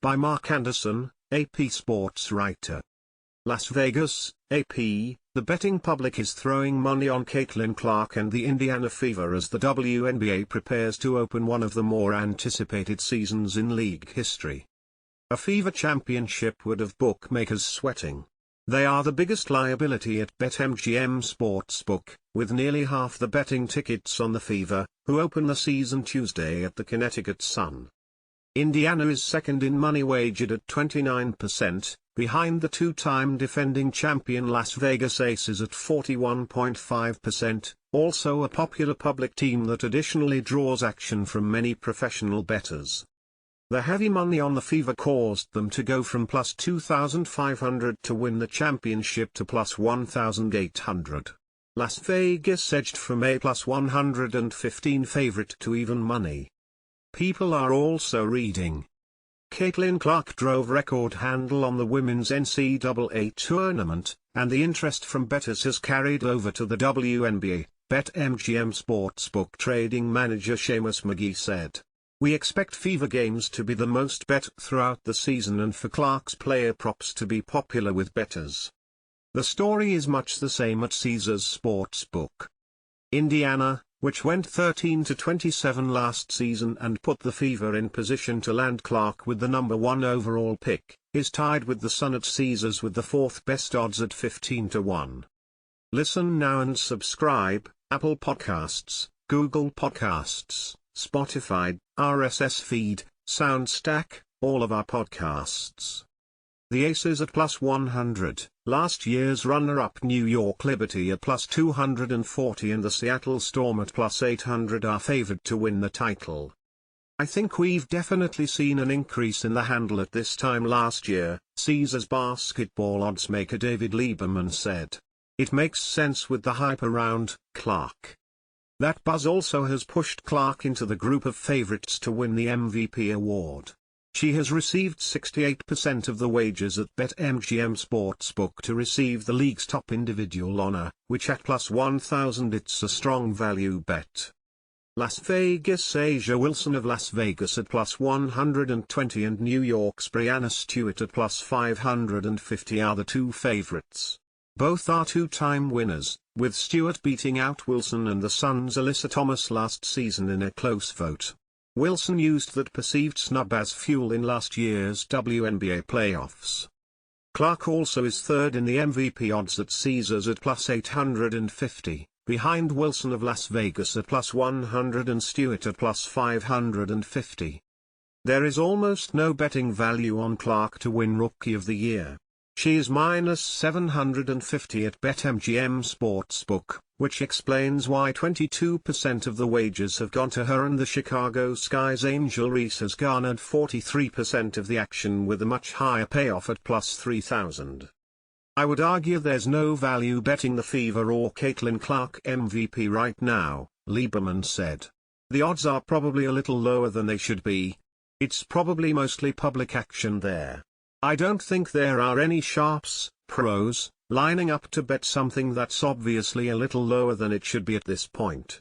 by Mark Anderson, AP sports writer. Las Vegas, AP, the betting public is throwing money on Caitlin Clark and the Indiana Fever as the WNBA prepares to open one of the more anticipated seasons in league history. A Fever championship would have bookmakers sweating. They are the biggest liability at BetMGM Sportsbook, with nearly half the betting tickets on the Fever, who open the season Tuesday at the Connecticut Sun. Indiana is second in money wagered at 29%, behind the two-time defending champion Las Vegas Aces at 41.5%, also a popular public team that additionally draws action from many professional bettors. The heavy money on the Fever caused them to go from plus 2,500 to win the championship to plus 1,800. Las Vegas edged from a plus 115 favorite to even money. People are also reading. Caitlin Clark drove record handle on the women's NCAA tournament, and the interest from bettors has carried over to the WNBA, BetMGM Sportsbook trading manager Seamus McGee said. We expect Fever games to be the most bet throughout the season and for Clark's player props to be popular with bettors. The story is much the same at Caesars Sportsbook. Indiana, which went 13-27 last season and put the Fever in position to land Clark with the number 1 overall pick, is tied with the Sun at Caesars with the fourth best odds at 15-1. Listen now and subscribe: Apple Podcasts, Google Podcasts, Spotify, RSS feed, SoundStack, all of our podcasts. The Aces at plus 100, last year's runner-up New York Liberty at plus 240 and the Seattle Storm at plus 800 are favored to win the title. I think we've definitely seen an increase in the handle at this time last year, Caesars basketball oddsmaker David Lieberman said. It makes sense with the hype around Clark. That buzz also has pushed Clark into the group of favorites to win the MVP award. She has received 68% of the wagers at BetMGM Sportsbook to receive the league's top individual honor, which at plus 1,000 it's a strong value bet. Las Vegas Asia Wilson of Las Vegas at plus 120 and New York's Breanna Stewart at plus 550 are the two favorites. Both are two-time winners, with Stewart beating out Wilson and the Suns' Alyssa Thomas last season in a close vote. Wilson used that perceived snub as fuel in last year's WNBA playoffs. Clark also is third in the MVP odds at Caesars at plus 850, behind Wilson of Las Vegas at plus 100 and Stewart at plus 550. There is almost no betting value on Clark to win Rookie of the Year. She is minus 750 at BetMGM Sportsbook, which explains why 22% of the wagers have gone to her, and the Chicago Sky's Angel Reese has garnered 43% of the action with a much higher payoff at plus 3,000. I would argue there's no value betting the Fever or Caitlin Clark MVP right now, Lieberman said. The odds are probably a little lower than they should be. It's probably mostly public action there. I don't think there are any sharps, pros, lining up to bet something that's obviously a little lower than it should be at this point.